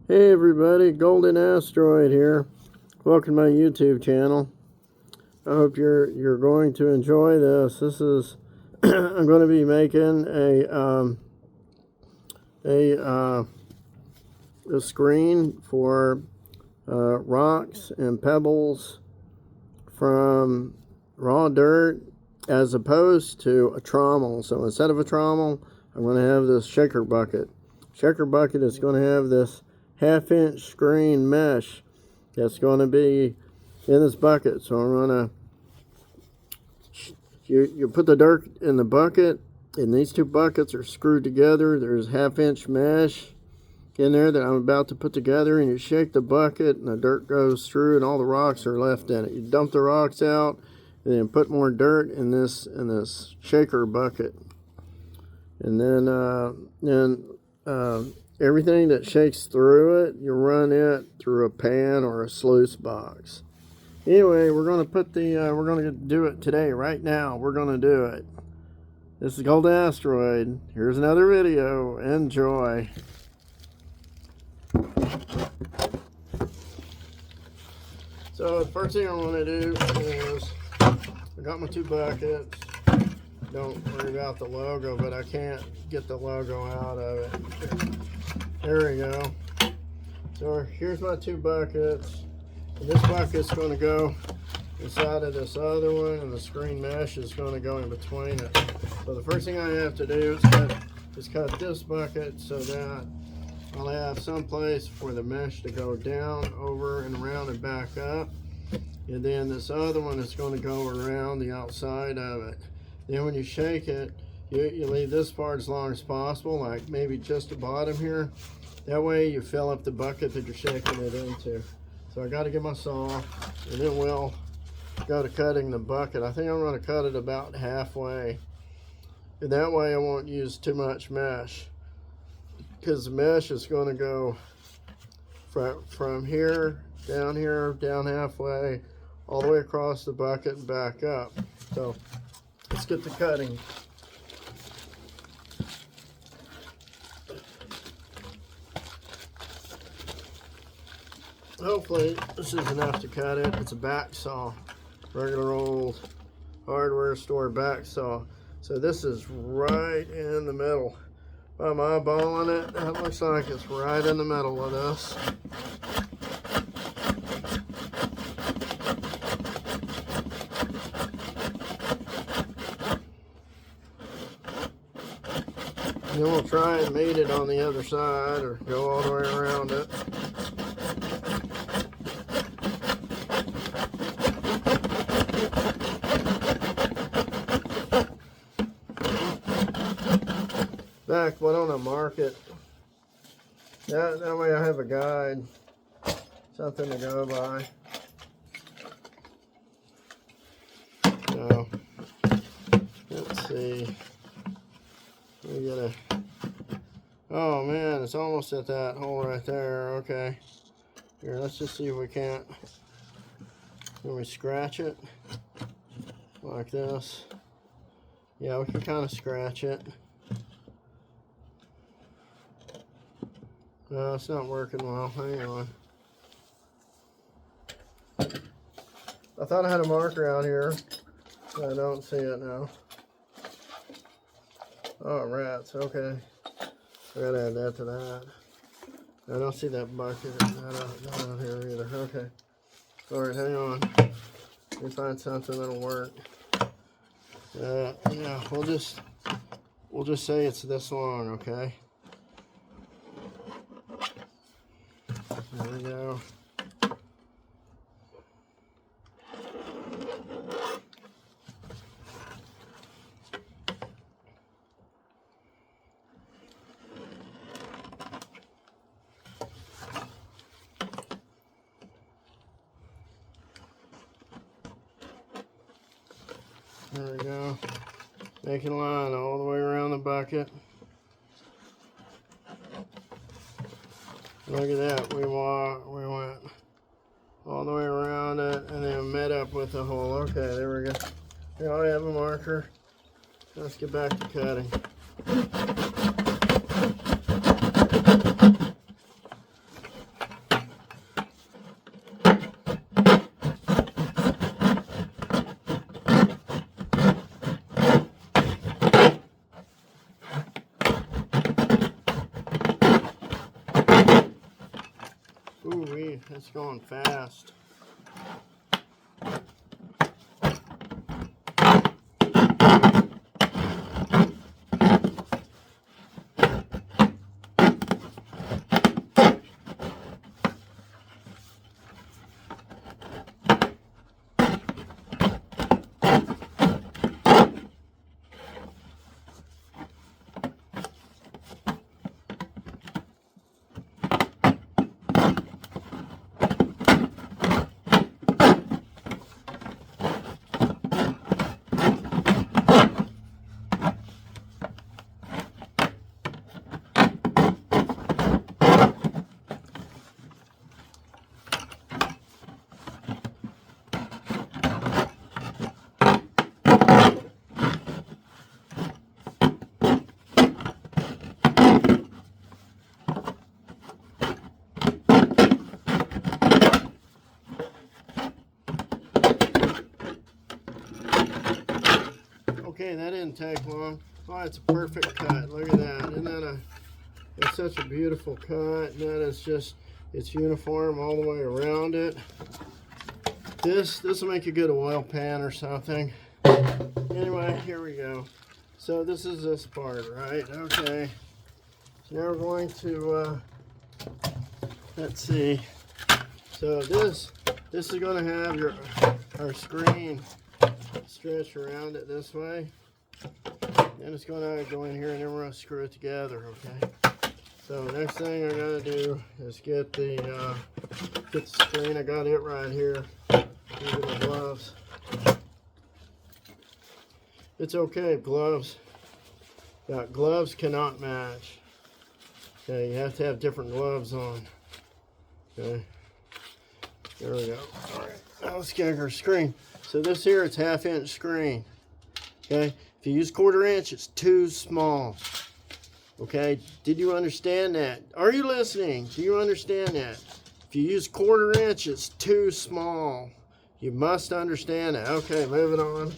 Hey everybody, Golden Asteroid here. Welcome to my YouTube channel. I hope you're going to enjoy this. This is I'm going to be making a screen for rocks and pebbles from raw dirt as opposed to a trommel. So instead of a trommel, I'm going to have this shaker bucket. Shaker bucket is going to have this 1/2-inch screen mesh that's going to be in this bucket. So I'm going to, you put the dirt in the bucket, and these two buckets are screwed together. There's 1/2-inch mesh in there that I'm about to put together, and you shake the bucket and the dirt goes through and all the rocks are left in it. You dump the rocks out and then put more dirt in this shaker bucket, and then everything that shakes through it, you run it through a pan or a sluice box. Anyway, we're going to do it today, right now. We're going to do it. This is Golden Asteroid. Here's another video. Enjoy. So the first thing I want to do is, I got my two buckets. Don't worry about the logo, but I can't get the logo out of it. There we go. So here's my two buckets. And this bucket's going to go inside of this other one, and the screen mesh is going to go in between it. So the first thing I have to do is cut this bucket so that I'll have some place for the mesh to go down, over, and around and back up. And then this other one is going to go around the outside of it. Then when you shake it, you leave this part as long as possible, like maybe just the bottom here. That way you fill up the bucket that you're shaking it into. So I got to get my saw, and then we'll go to cutting the bucket. I think I'm going to cut it about halfway. And that way I won't use too much mesh, because the mesh is going to go from here, down halfway, all the way across the bucket and back up. So let's get to cutting. Hopefully this is enough to cut it. It's a back saw, regular old hardware store back saw. So this is right in the middle. I'm eyeballing it. That looks like it's right in the middle of this. And then we'll try and meet it on the other side, or go all the way around it. Back, why don't I mark it? That way I have a guide, something to go by. So, let's see. We gotta, oh man, it's almost at that hole right there. Okay. Here, let's just see if we can't, can we scratch it like this? Yeah, we can kind of scratch it. No, it's not working well. Hang on. I thought I had a marker out here. I don't see it now. Oh, rats. Okay. I gotta add that to that. I don't see that bucket. Not out here either. Okay. Alright, hang on. Let me find something that'll work. Yeah, we'll just say it's this long, okay? There we go. There we go. Making a line all the way around the bucket. Look at that. We went all the way around it and then met up with the hole. Okay, there we go. Here, I have a marker. Let's get back to cutting. Ooh, that's going fast. Okay, that didn't take long. Oh, it's a perfect cut. Look at that. Isn't that it's such a beautiful cut. And that is just, it's uniform all the way around it. This will make a good oil pan or something. Anyway, here we go. So this is this part, right? Okay. So now we're going to, let's see. So this is going to have our screen stretch around it this way, and it's going to go in here, and then we're going to screw it together. Okay, so next thing I gotta do is get the screen. I got it right here. These are the gloves. It's okay, gloves. Yeah, gloves cannot match. Okay, you have to have different gloves on. Okay, there we go. All right, now let's get our screen. So this here, it's 1/2-inch screen. Okay, if you use 1/4 inch, it's too small. Okay, did you understand that? Are you listening? Do you understand that? If you use 1/4 inch, it's too small. You must understand that. Okay, moving on.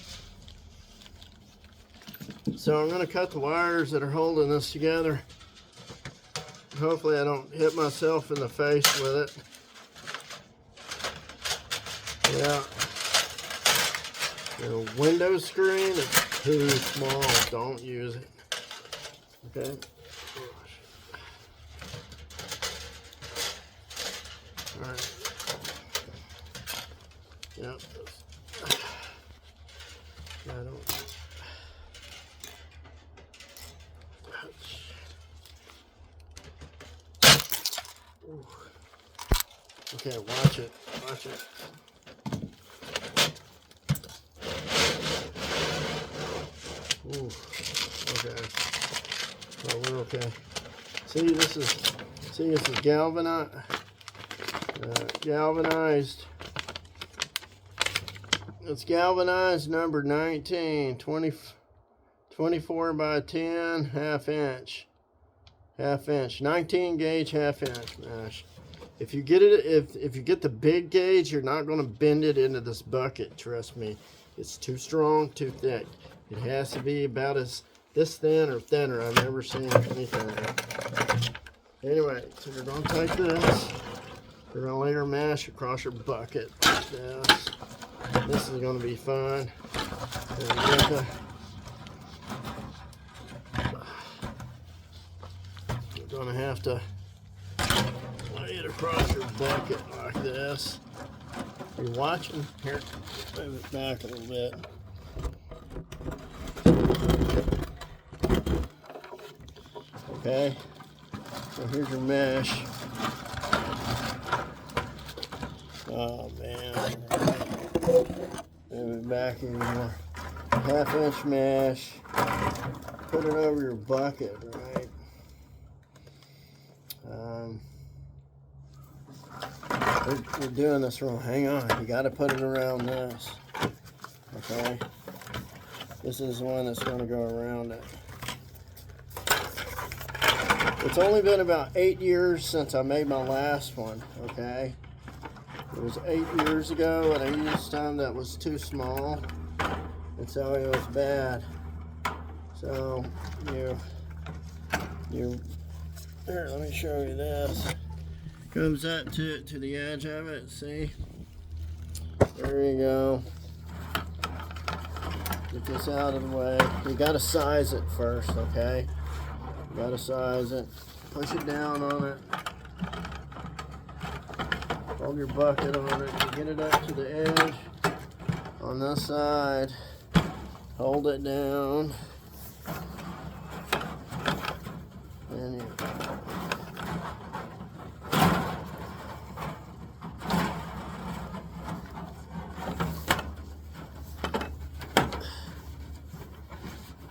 So I'm going to cut the wires that are holding this together. Hopefully I don't hit myself in the face with it. Yeah. The window screen is too small. Don't use it. Okay. All right. Yep. I don't. Ooh. Okay, watch it. Watch it. Ooh, okay. Oh, we're okay. See, this is galvanized. Galvanized. It's galvanized, number 19, 24 by 10, 1/2 inch. 1/2 inch, 19 gauge 1/2 inch mesh. If you get it, if you get the big gauge, you're not going to bend it into this bucket. Trust me, it's too strong, too thick. It has to be about this thin or thinner. I've never seen anything. Anyway, so we're going to take this. We're going to lay our mesh across your bucket like this. This is going to be fun. We're going to have to lay it across your bucket like this. You're watching? Here, move it back a little bit. Okay, so here's your mesh. Oh man, move it back even more. 1/2 inch mesh. Put it over your bucket, right? We're doing this wrong. Hang on, you got to put it around this. Okay, this is the one that's going to go around it. It's only been about 8 years since I made my last one, okay? It was 8 years ago, and I used some that was too small, and so it was bad. So, here, let me show you this. Comes up to the edge of it, see? There you go. Get this out of the way. You gotta size it first, okay? You gotta size it. Push it down on it. Hold your bucket on it. You get it up to the edge on this side. Hold it down. And you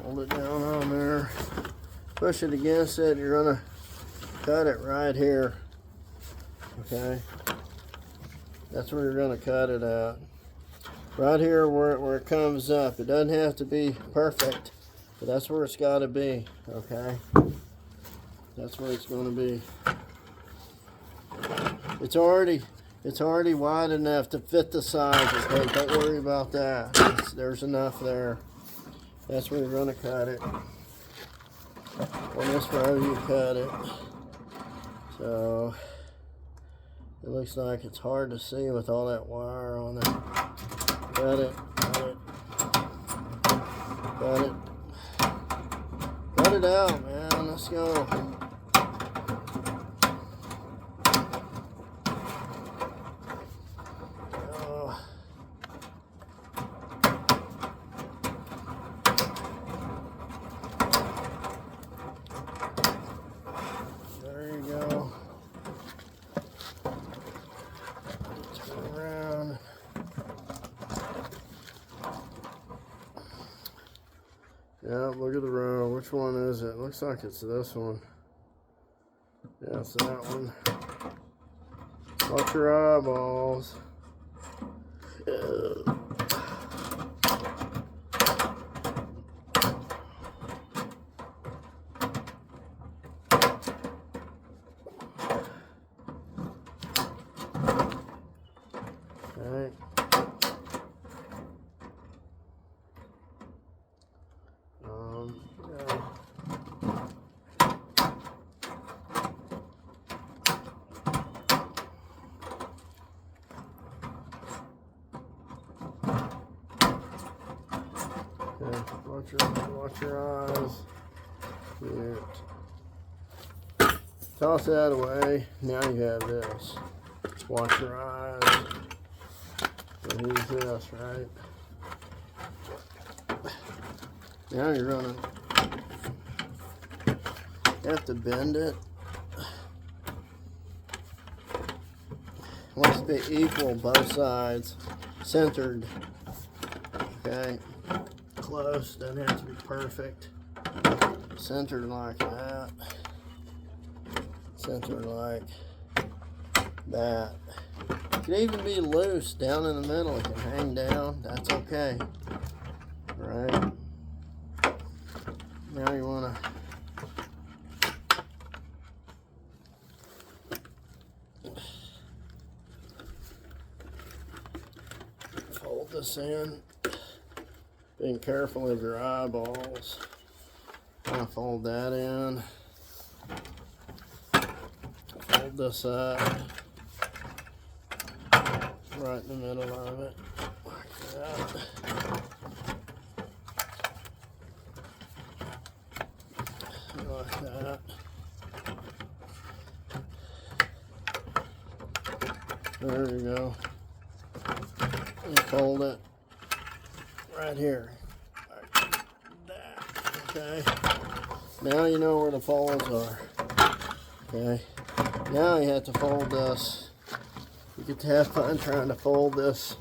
hold it down on there. Push it against it. You're gonna cut it right here. Okay, that's where you're gonna cut it at. Right here where it comes up. It doesn't have to be perfect, but that's where it's got to be. Okay, that's where it's going to be. It's already wide enough to fit the size. Okay, don't worry about that. There's enough there. That's where you're going to cut it. On this row you cut it. So it looks like it's hard to see with all that wire on it. Cut it, cut it, cut it. Cut it out, man. Let's go. There you go. Turn around. Yeah, look at the row. Which one is it? Looks like it's this one. Yeah, it's that one. Watch your eyeballs. Okay. Yeah. Okay, watch your eyes. Yeah. Toss that away. Now you have this. Watch your eyes. So here's this, right? Now you're gonna have to bend it. It wants to be equal, both sides, centered. Okay, close. Doesn't have to be perfect. Centered like that. Centered like that. It can even be loose down in the middle. It can hang down. That's okay. Right. Now you want to fold this in, being careful of your eyeballs. Kind of fold that in, fold this up, right in the middle of it, like that. Like that. There you go. And fold it right here. Like that. Okay. Now you know where the folds are. Okay. Now you have to fold this. You get to have fun trying to fold this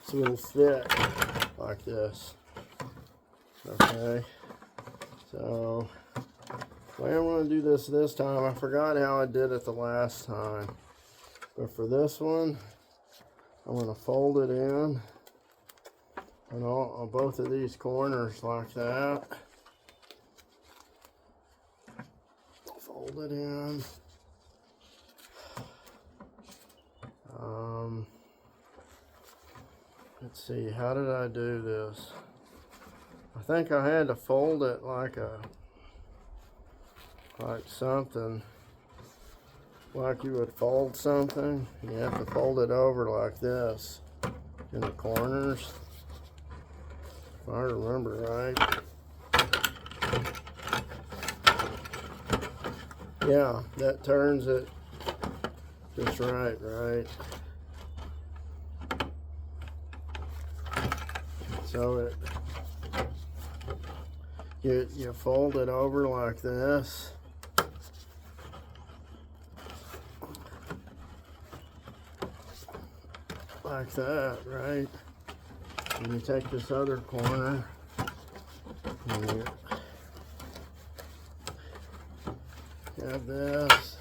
so it'll fit like this. Okay. So the way I'm going to do this time, I forgot how I did it the last time. But for this one, I'm going to fold it in on both of these corners like that. Fold it in. Let's see, how did I do this? I think I had to fold it like something. like you would fold something. You have to fold it over like this in the corners, if I remember right. Yeah, that turns it just right. So you fold it over like this. Like that, right? And you take this other corner and you have this,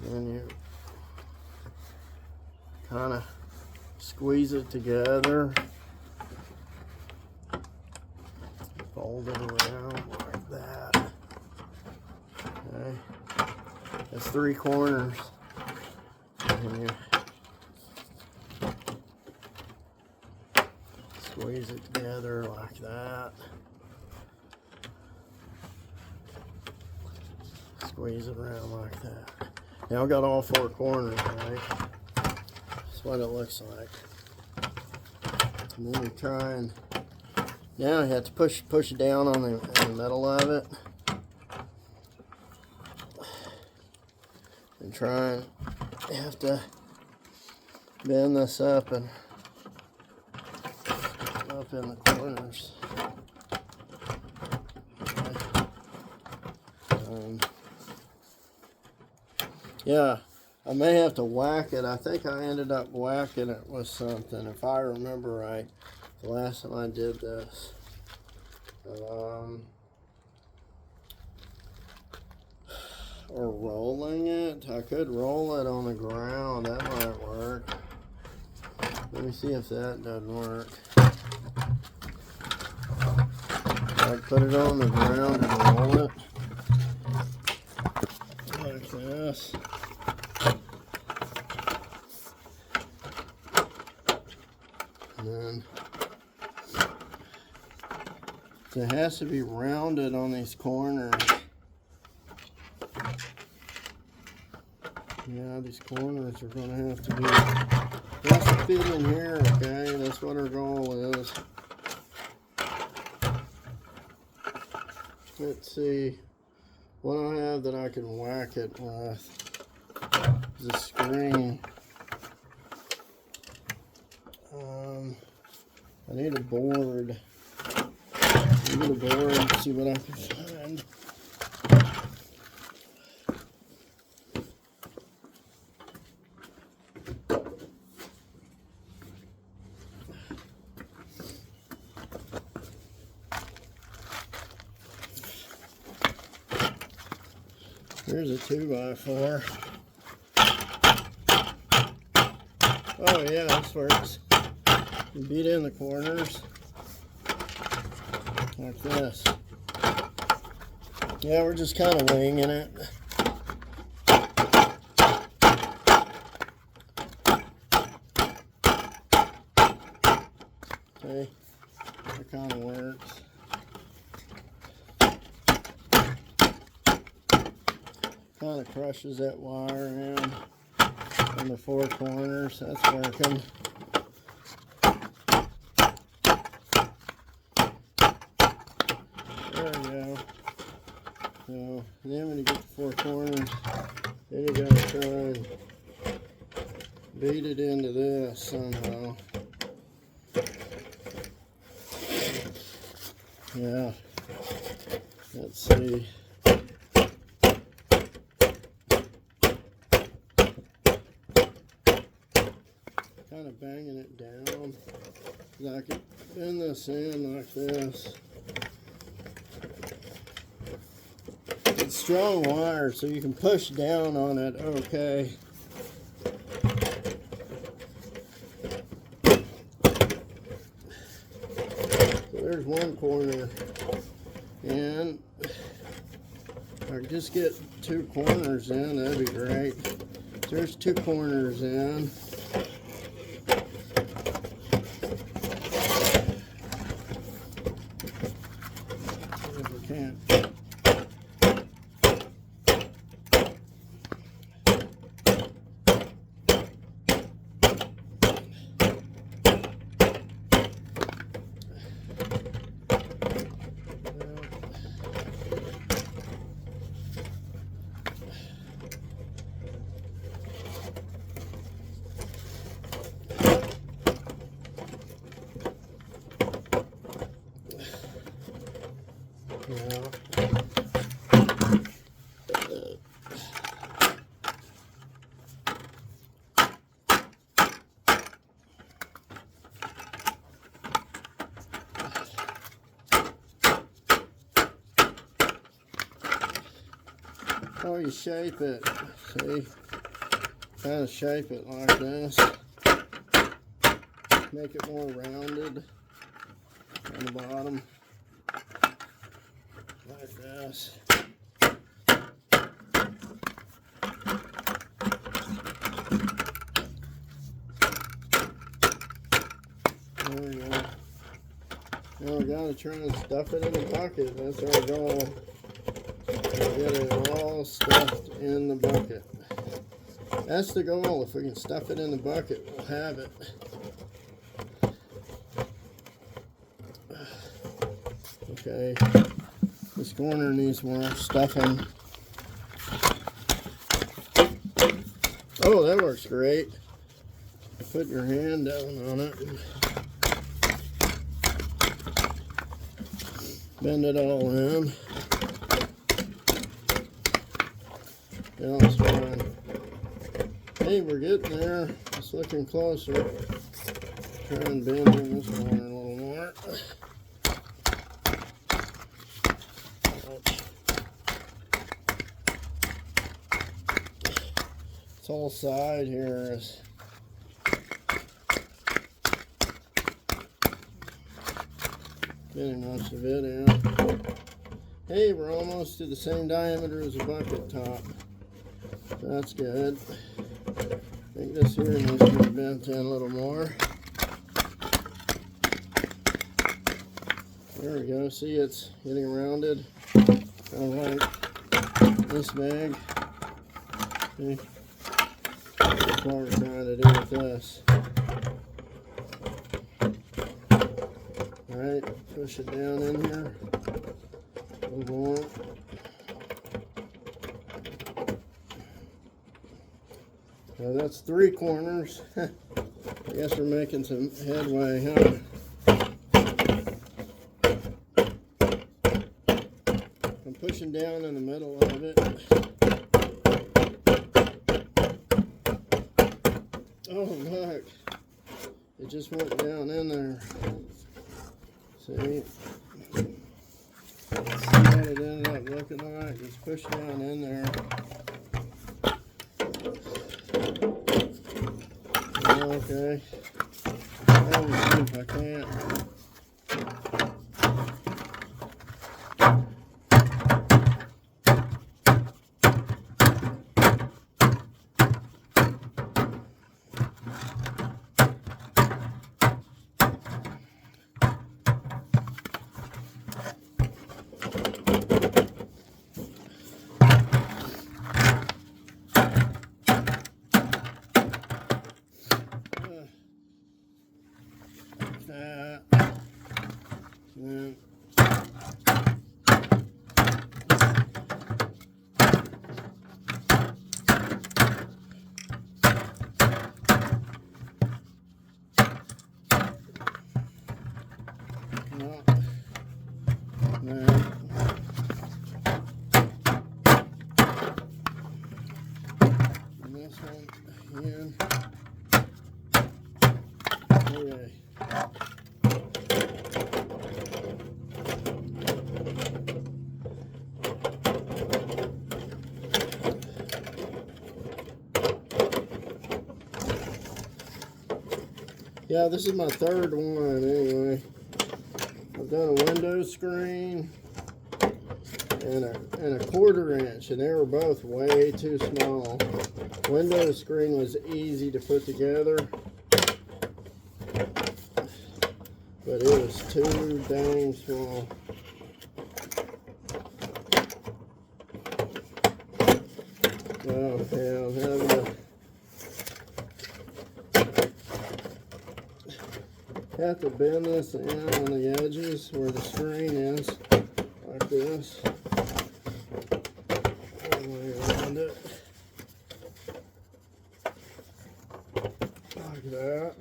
and you kind of squeeze it together, fold it around like that. Okay, that's 3 corners, and you squeeze it together like that. Squeeze it around like that. Now I've got all 4 corners, right? That's what it looks like. And then you try and now you have to push down on the middle of it and try and you have to bend this up and up in the corners. Yeah, I may have to whack it. I think I ended up whacking it with something, if I remember right, the last time I did this. Or rolling it. I could roll it on the ground. That might work. Let me see if that doesn't work. I put it on the ground and roll it like this. And then it has to be rounded on these corners. Yeah, these corners are going to have to be, has to fit in here, okay? That's what our goal is. Let's see what I have that I can whack it with. The screen. I need a board. I need a board to see what I can find. Here's a 2x4. Oh yeah, this works. You beat in the corners like this. Yeah, we're just kind of winging it. Okay, that kind of works. Kind of crushes that wire in the 4 corners. That's working. There we go. So then when you get the 4 corners, then you gotta try and beat it into this somehow. Yeah. Let's see. Kind of banging it down. I can bend this in like this. It's strong wire, so you can push down on it okay. So there's 1 corner. And if I could just get 2 corners in, that'd be great. So there's 2 corners in. how you shape it. See? Kind of shape it like this. Make it more rounded on the bottom. Like this. There we go. Now we gotta try and stuff it in the bucket. That's our goal. Get it all stuffed in the bucket. That's the goal. If we can stuff it in the bucket, we'll have it. Okay. This corner needs more stuffing. Oh, that works great. Put your hand down on it. Bend it all in. Yeah, it's fine. Hey, we're getting there. It's looking closer. Try and bend in this corner a little more. This whole side here is getting most of it out. Hey, we're almost to the same diameter as a bucket top. That's good. I think this here needs to be bent in a little more. There we go. See, it's getting rounded. Alright. This big. See? That's what we're trying to do with this. Alright, push it down in here. A little more. Now that's 3 corners. I guess we're making some headway, huh? I'm pushing down in the middle of it. Oh, look. It just went down in there. See? See what it ended up looking like? Just push down in there. Okay. Let me see if I can't. That. Then and this one again. Okay. Yeah, this is my 3rd one anyway. I've done a window screen and a 1/4 inch, and they were both way too small. Window screen was easy to put together, but it was too dang small. Oh yeah, I'm having to have to bend this in on the edges where the screen is, like this. All the way around it. Like that.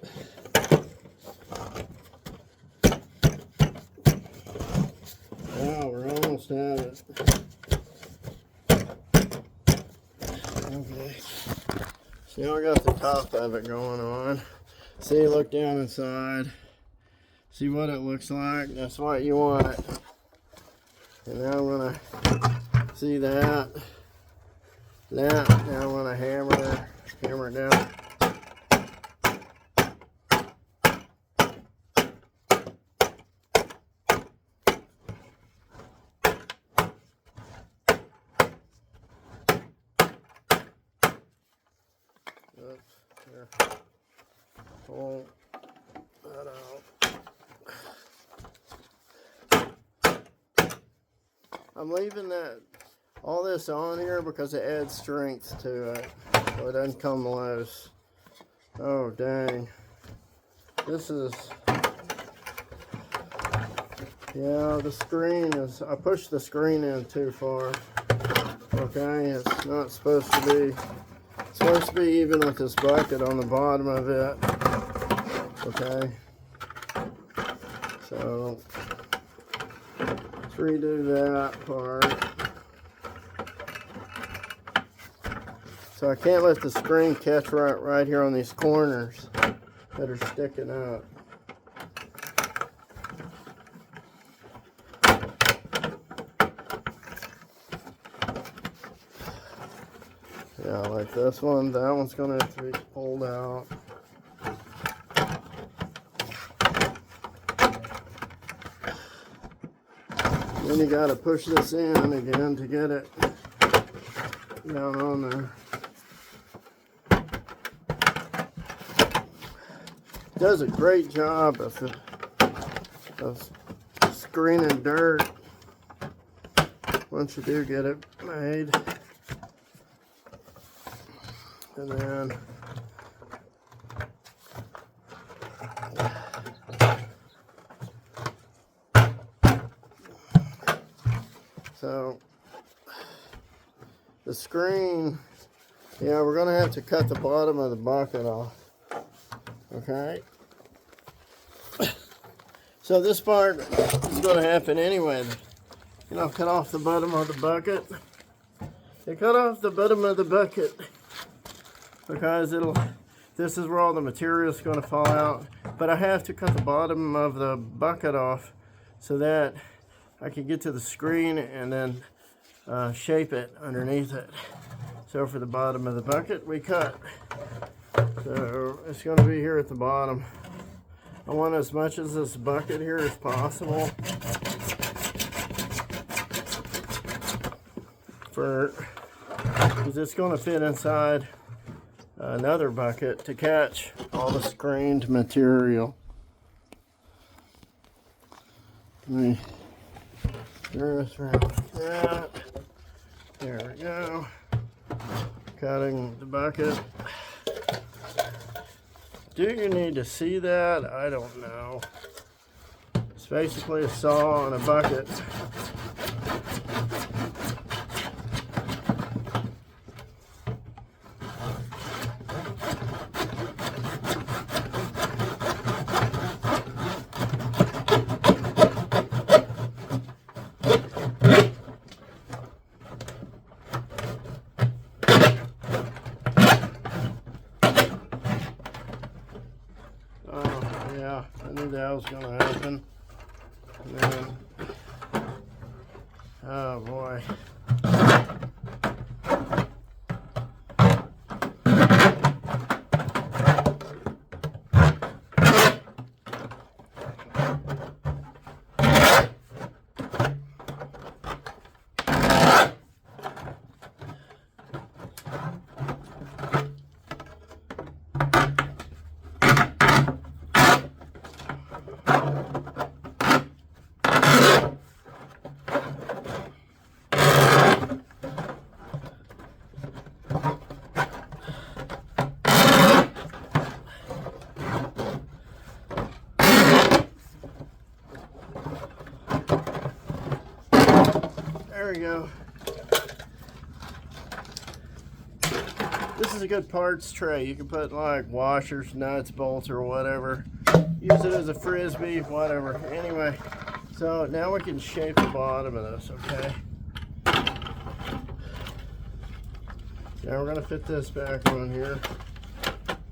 Wow, we're almost at it. Okay. See, I got the top of it going on. See, look down inside. See what it looks like. That's what you want. And now I'm gonna see that. Now I want to hammer it down. Oops, there. Pull that out. I'm leaving all this on here because it adds strength to it, so it doesn't come loose. Oh dang! This is, yeah, the screen is. I pushed the screen in too far. Okay, it's not supposed to be. It's supposed to be even with this bucket on the bottom of it. Okay, so let's redo that part. So I can't let the screen catch right here on these corners that are sticking up. Yeah, like this one. That one's going to have to be pulled out. Then you got to push this in again to get it down on there. It does a great job of screening dirt once you do get it made. And then so the screen, yeah, we're gonna have to cut the bottom of the bucket off. Okay. So this part is gonna happen anyway. You know, cut off the bottom of the bucket. You cut off the bottom of the bucket because this is where all the material is going to fall out. But I have to cut the bottom of the bucket off so that I can get to the screen and then shape it underneath it. So for the bottom of the bucket, we cut. So it's going to be here at the bottom. I want as much of this bucket here as possible because it's going to fit inside another bucket to catch all the screened material. Let me turn this around like that. There we go. Cutting the bucket. Do you need to see that? I don't know. It's basically a saw and a bucket. Yeah, I knew that was going to happen. And then, oh boy. There we go. This is a good parts tray. You can put like washers, nuts, bolts, or whatever. Use it as a frisbee, whatever. Anyway, so now we can shape the bottom of this, okay? Now we're gonna fit this back on here.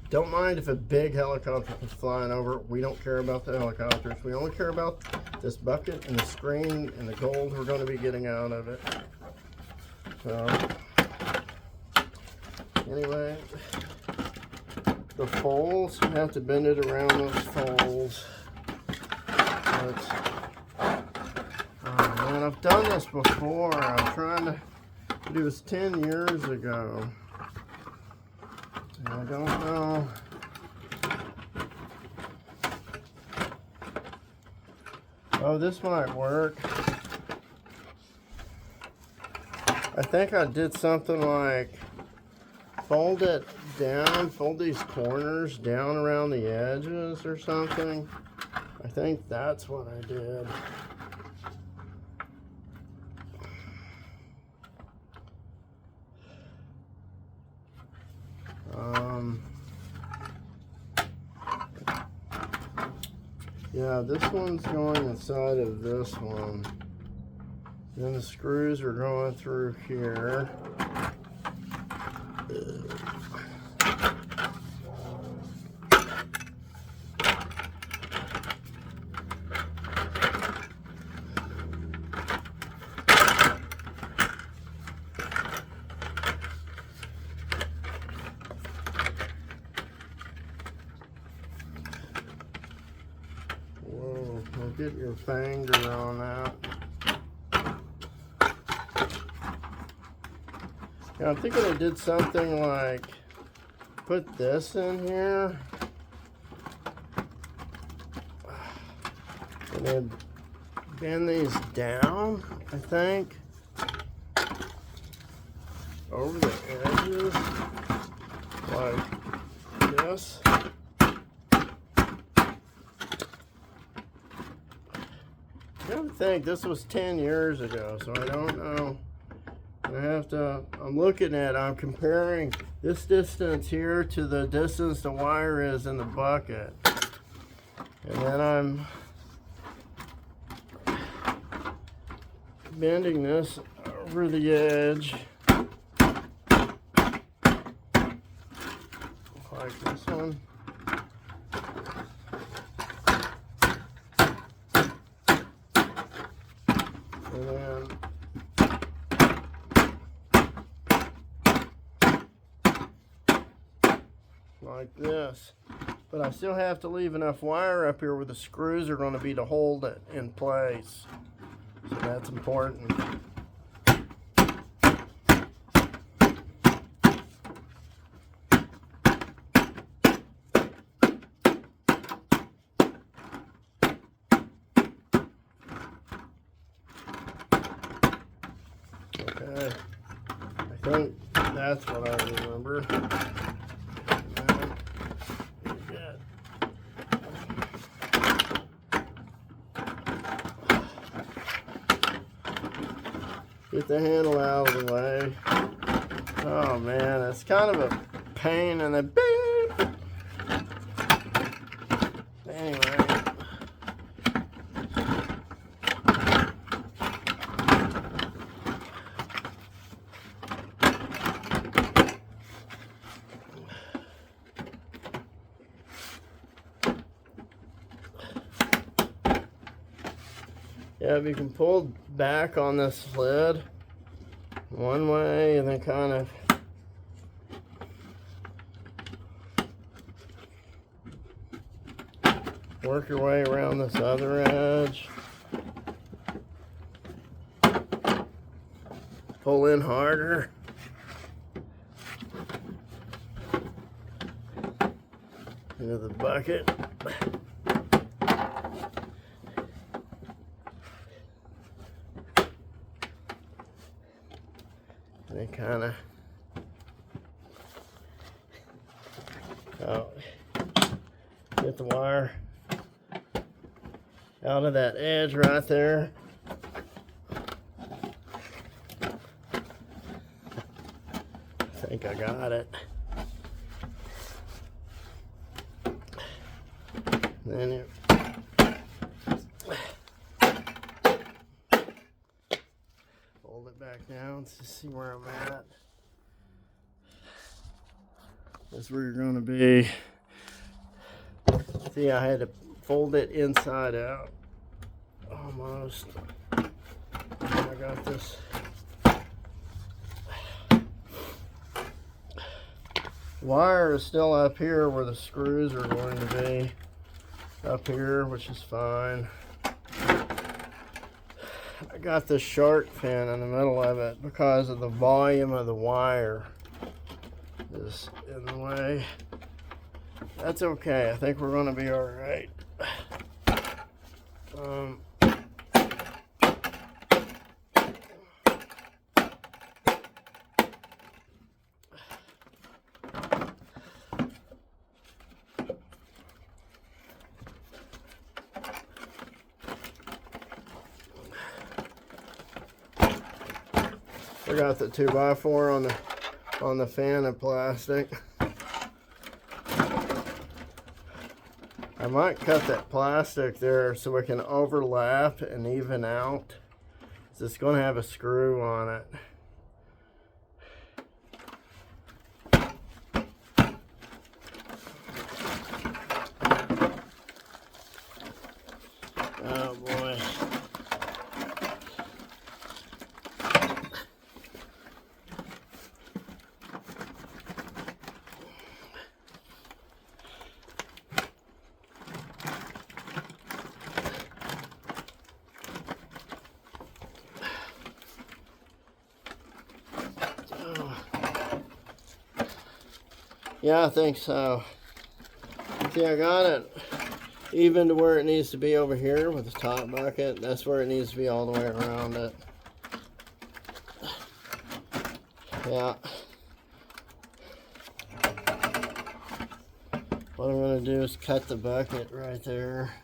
Don't mind if a big helicopter is flying over. We don't care about the helicopters. We only care about this bucket and the screen and the gold we're going to be getting out of it. So Anyway, the folds, you have to bend it around those folds. But, oh man, I've done this before. I'm trying to, but it was 10 years ago. And I don't know. Oh, this might work. I think I did something like fold it down, fold these corners down around the edges or something. I think that's what I did. Yeah, this one's going inside of this one. Then the screws are going through here. Whoa, don't get your finger on that. Yeah, I'm thinking I did something like put this in here and then bend these down, I think, over the edges like this. I would think this was 10 years ago, so I don't know. I'm looking at, I'm comparing this distance here to the distance the wire is in the bucket. And then I'm bending this over the edge. Like this one. And then like this, but I still have to leave enough wire up here where the screws are going to be to hold it in place, so that's important. Okay, I think that's what I remember. Get the handle out of the way. Oh man, it's kind of a pain in the beep. Anyway. Yeah, if you can pull back on this lid one way and then kind of work your way around this other edge. Pull in harder. Into the bucket. They kind of get the wire out of that edge right there. I think I got it. Then it fold it back down to see where I'm at. That's where you're going to be. See, I had to fold it inside out. Almost. I got this. Wire is still up here where the screws are going to be. Up here, which is fine. I got this shark fin in the middle of it because of the volume of the wire is in the way. That's okay. I think we're going to be all right. I got the 2x4 on the fan of plastic. I might cut that plastic there so we can overlap and even out. It's going to have a screw on it. Oh boy. Yeah, I think so. See, I got it even to where it needs to be over here with the top bucket. That's where it needs to be all the way around it. Yeah. What I'm going to do is cut the bucket right there.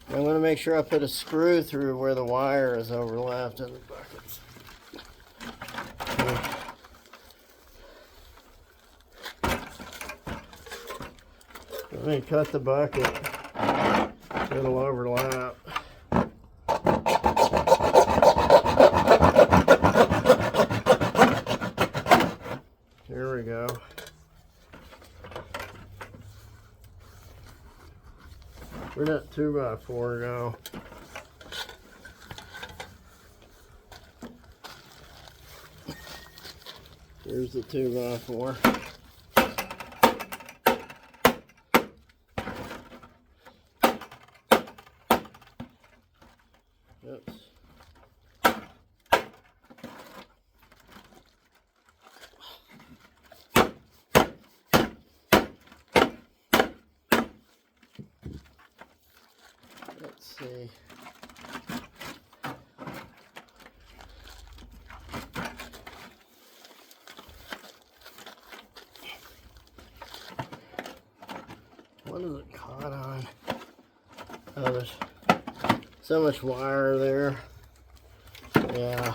I'm going to make sure I put a screw through where the wire is overlapped in the buckets. Let me cut the bucket. It'll overlap. Here we go. Where'd that 2x4 go? Here's the 2x4. Oops. Let's see. What is it caught on? Oh, there's so much wire there. Yeah.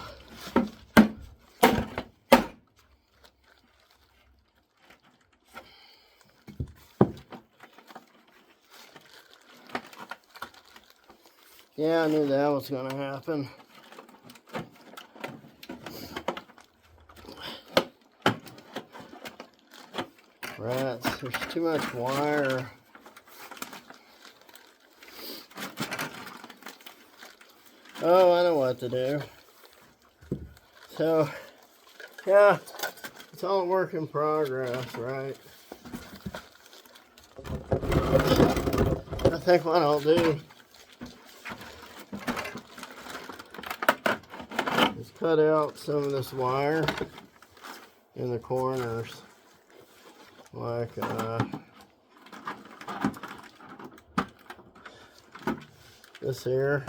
Yeah, I knew that was going to happen. Rats, there's too much wire. Oh, I know what to do. So, yeah, it's all a work in progress, right? I think what I'll do is cut out some of this wire in the corners, like this here.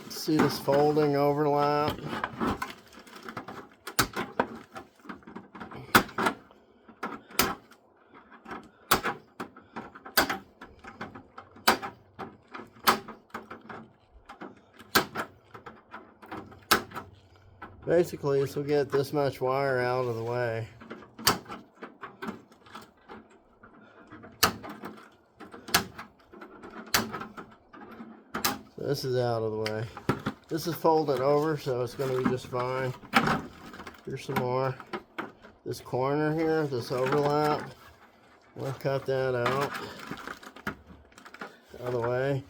See this folding overlap? Basically, this will get this much wire out of the way. So this is out of the way. This is folded over, so it's going to be just fine. Here's some more. This corner here, this overlap, we'll cut that out of the way.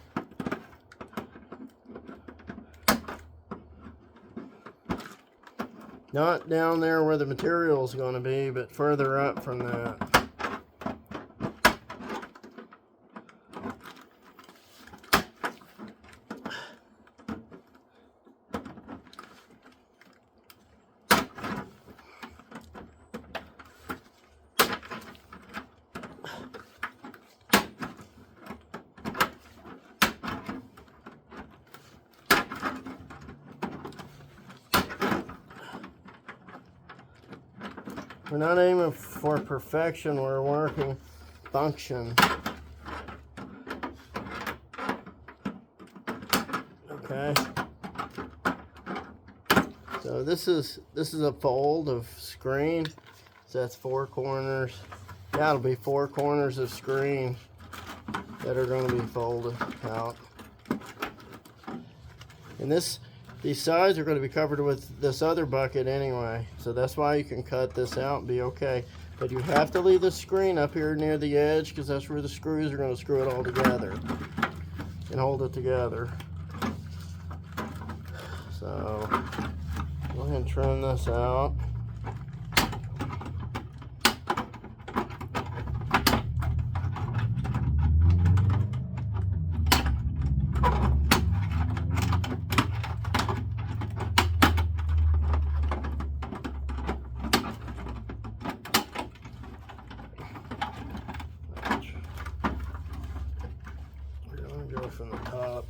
Not down there where the material is going to be, but further up from that. We're not aiming for perfection, we're working function. Okay. So this is a fold of screen. So that's 4 corners. That'll be 4 corners of screen that are going to be folded out. And these sides are going to be covered with this other bucket anyway, so that's why you can cut this out and be okay. But you have to leave the screen up here near the edge, because that's where the screws are going to screw it all together and hold it together. So go ahead and trim this out. Go from the top.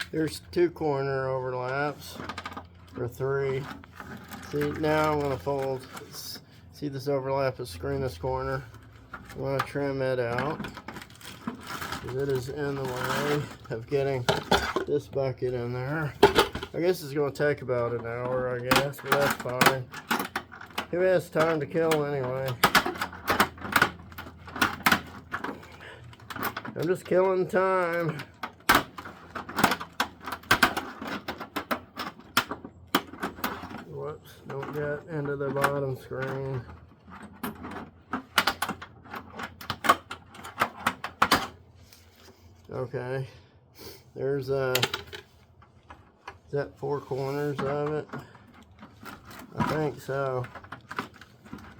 There's 2 corner overlaps, or 3. See, now I'm going to fold. See this overlap is screwing this corner. I'm going to trim it out, because it is in the way of getting this bucket in there. I guess it's going to take about an hour, I guess, but that's fine. Who has time to kill anyway? I'm just killing time. Whoops, don't get into the bottom screen. Okay, there's is that 4 corners of it? I think so.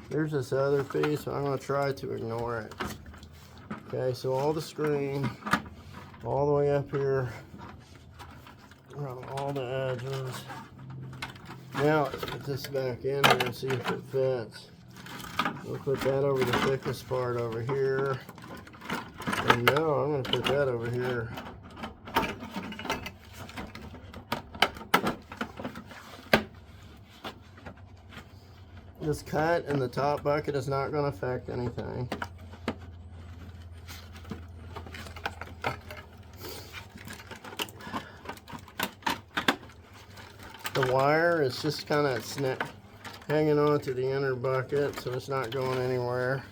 There's this other piece, so I'm going to try to ignore it. Okay, so all the screen, all the way up here, around all the edges. Now let's put this back in here and see if it fits. We'll put that over the thickest part over here. And no, I'm going to put that over here. This cut in the top bucket is not going to affect anything. The wire is just kind of hanging on to the inner bucket, so it's not going anywhere.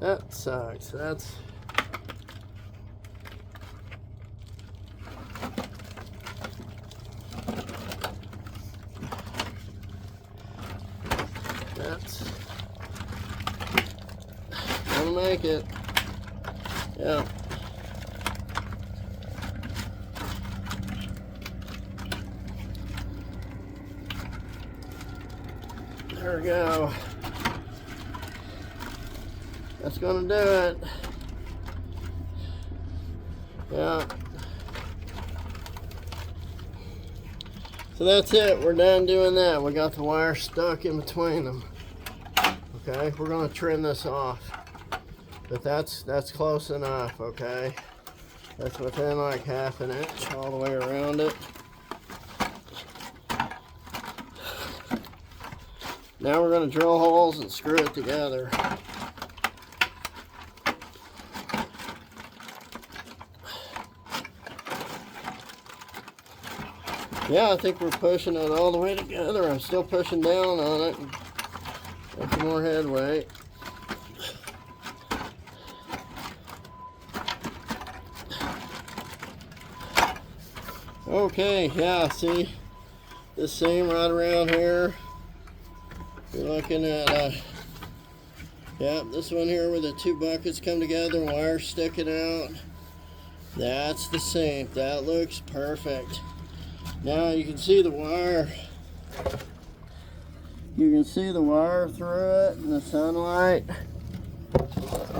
That sucks. That's gonna make it. Yeah. There we go. That's gonna do it. Yeah. So that's it. We're done doing that. We got the wire stuck in between them. Okay, we're gonna trim this off. But that's close enough, okay? That's within like 1/2 inch all the way around it. Now we're going to drill holes and screw it together. Yeah, I think we're pushing it all the way together. I'm still pushing down on it. Make more headway. Okay, yeah, see this seam right around here. You're looking at, yeah, this one here where the 2 buckets come together, wire sticking out. That's the seam. That looks perfect. Now you can see the wire. You can see the wire through it in the sunlight.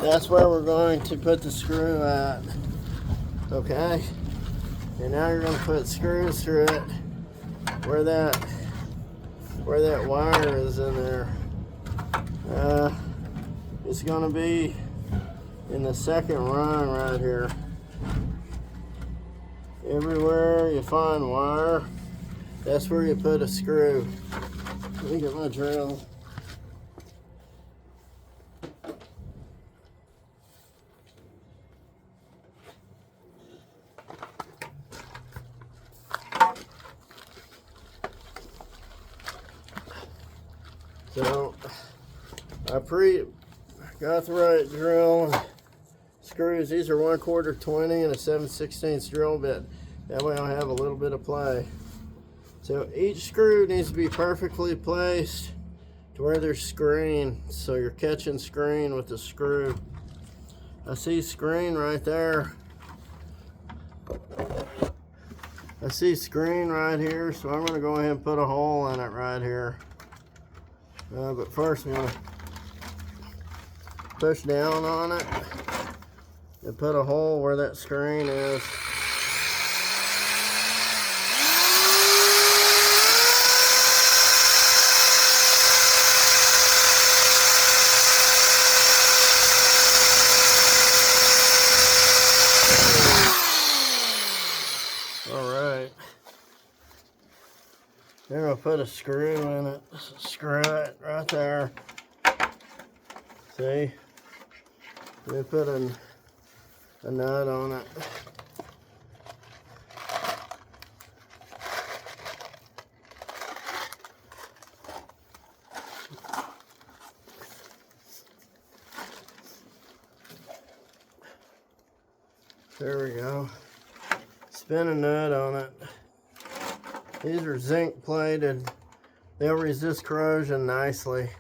That's where we're going to put the screw at. Okay? And now you're going to put screws through it where that wire is in there. It's going to be in the second run right here. Everywhere you find wire, that's where you put a screw. Let me get my drill. So I got the right drill and screws. These are 1/4 20 and a 7/16 drill bit. That way I'll have a little bit of play. So each screw needs to be perfectly placed to where there's screen. So you're catching screen with the screw. I see screen right there. I see screen right here, so I'm going to go ahead and put a hole in it right here. But first I'm going to push down on it and put a hole where that screen is. Alright. Then I'll put a screw in it. Screw it right there. See? Then put a nut on it. There we go. Spin a nut on it. These are zinc plated. They'll resist corrosion nicely.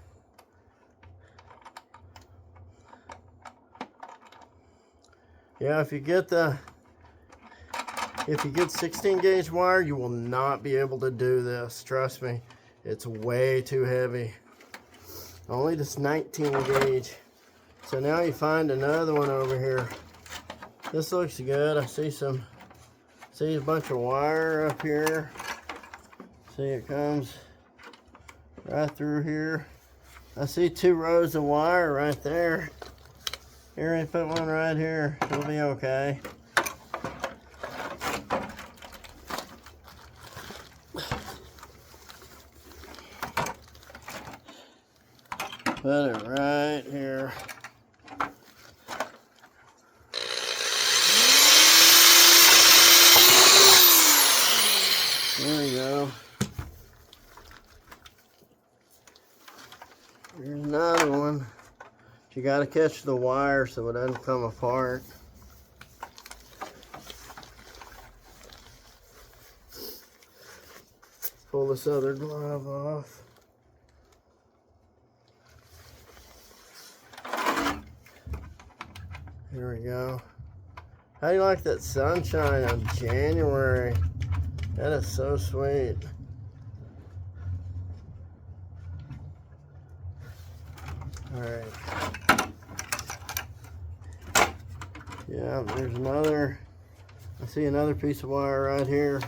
Yeah, if you get 16 gauge wire, you will not be able to do this. Trust me, it's way too heavy. Only this 19 gauge. So now you find another one over here. This looks good. I see a bunch of wire up here. See, it comes right through here. I see 2 rows of wire right there. Here, I put one right here. It'll be okay. Put it right here. There we go. Here's another one. You got to catch the wire so it doesn't come apart. Pull this other glove off. Here we go. How do you like that sunshine of January? That is so sweet. All right. Yeah, there's another. I see another piece of wire right here.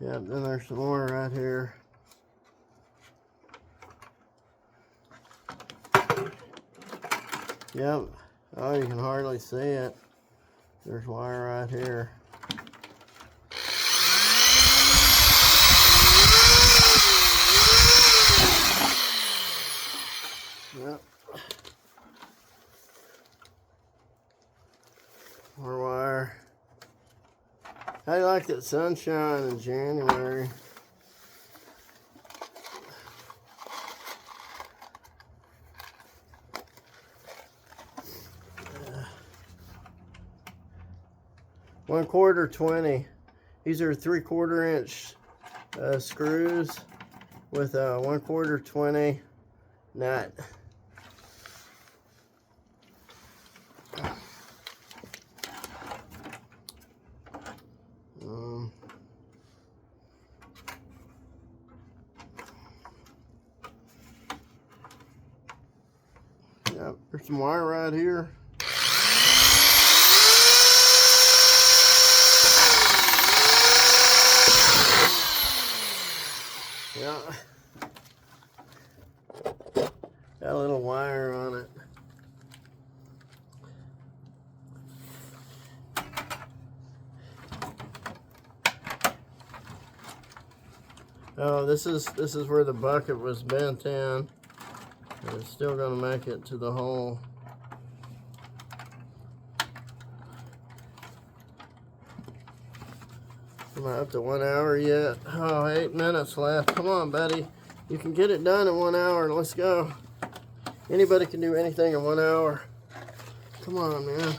Yep, then there's some more right here. Yep. Oh, you can hardly see it. There's wire right here. Yep. More wire. How do you like that sunshine in January? One quarter 20. These are 3/4 inch screws with a 1/4 20 nut. Yep, there's some wire right here. Yeah, got a little wire on it. Oh, this is where the bucket was bent in. It's still gonna make it to the hole. Am I up to 1 hour yet? Oh, 8 minutes left. Come on, buddy. You can get it done in 1 hour. Let's go. Anybody can do anything in 1 hour. Come on, man.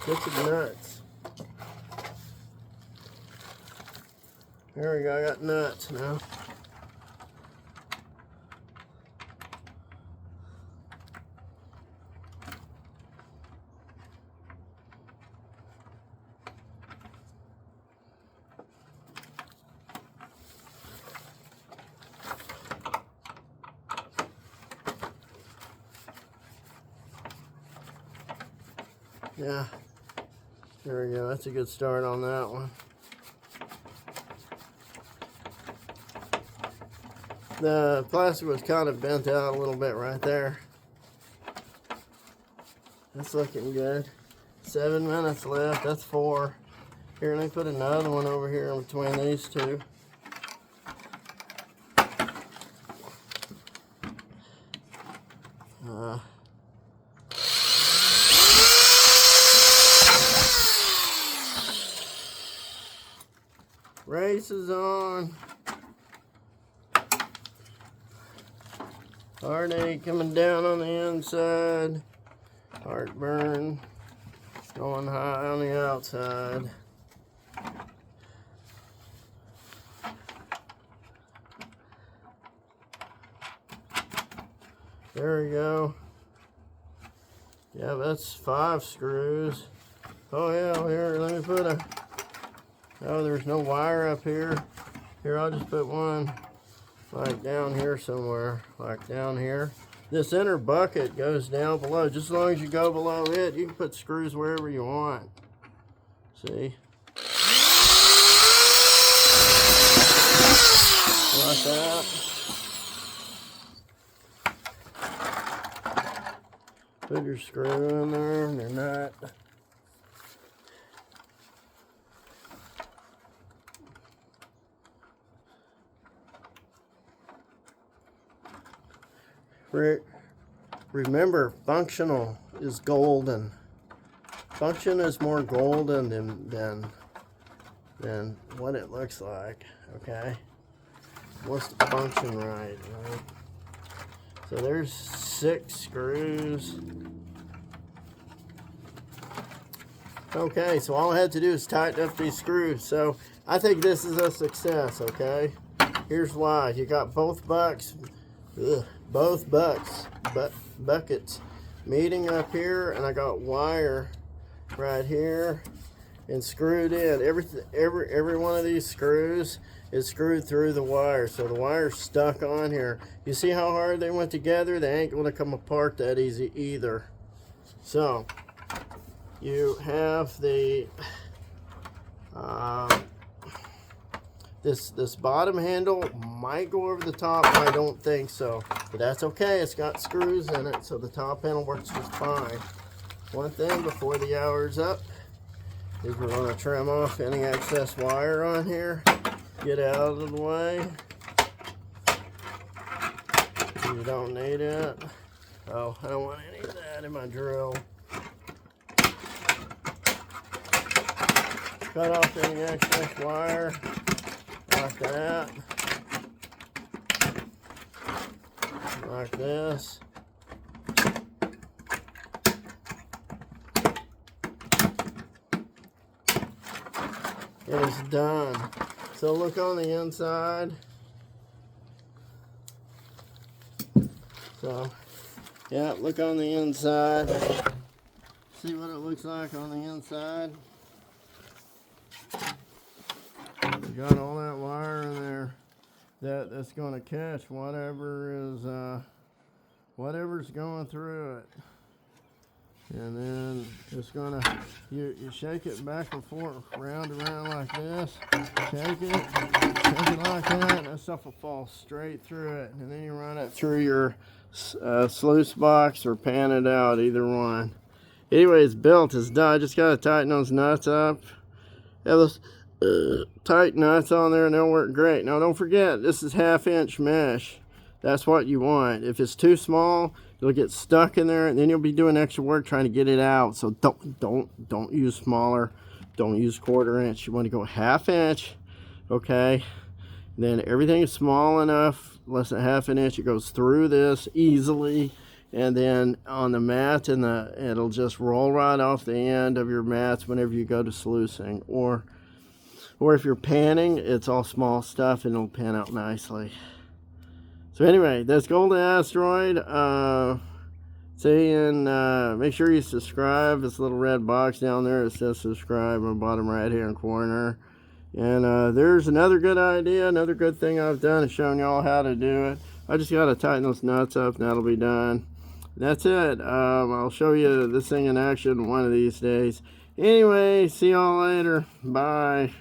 Get some nuts. There we go. I got nuts now. Yeah, there we go. That's a good start on that one. The plastic was kind of bent out a little bit right there. That's looking good. 7 minutes left. That's 4. Here, let me put another one over here in between these two. Race is on. Heartache coming down on the inside. Heartburn going high on the outside. There we go. Yeah, that's 5 screws. Oh yeah, here, let me put a... Oh, there's no wire up here. Here, I'll just put one like down here somewhere, like down here. This inner bucket goes down below. Just as long as you go below it, you can put screws wherever you want. See? Like that. Put your screw in there and your nut. Remember, functional is golden. Function is more golden than what it looks like, okay? What's the function right? So there's 6 screws. Okay, so all I had to do is tighten up these screws. So I think this is a success, okay? Here's why. You got both buckets meeting up here, and I got wire right here and screwed in. Every one of these screws is screwed through the wire, so the wire's stuck on here. You see how hard they went together? They ain't gonna come apart that easy either. So you have the This bottom handle might go over the top. I don't think so, but that's okay. It's got screws in it, so the top handle works just fine. One thing before the hour's up is we're going to trim off any excess wire on here. Get out of the way. You don't need it. Oh, I don't want any of that in my drill. Cut off any excess wire. Like that. Like this. It is done. So look on the inside. So, yeah, look on the inside. See what it looks like on the inside. You got all that wire in there that's going to catch whatever's going through it. And then it's going to, you shake it back and forth, round around like this. Shake it like that, and that stuff will fall straight through it. And then you run it through your sluice box or pan it out, either one. Anyway, it's built, it's done. I just got to tighten those nuts up. Yeah, those tight nuts on there and they'll work great. Now don't forget, this is 1/2 inch mesh. That's what you want. If it's too small, it'll get stuck in there and then you'll be doing extra work trying to get it out. So don't use smaller. Don't use 1/4 inch. You want to go 1/2 inch. Okay. Then everything is small enough, less than 1/2 inch. It goes through this easily. And then on the mat, it'll just roll right off the end of your mats whenever you go to sluicing. Or if you're panning, it's all small stuff and it'll pan out nicely. So anyway, that's Golden Asteroid. Make sure you subscribe. This little red box down there, it says subscribe on the bottom right hand corner. And there's another good idea, another good thing I've done is showing y'all how to do it. I just got to tighten those nuts up and that'll be done. That's it. I'll show you this thing in action one of these days. Anyway, see y'all later. Bye.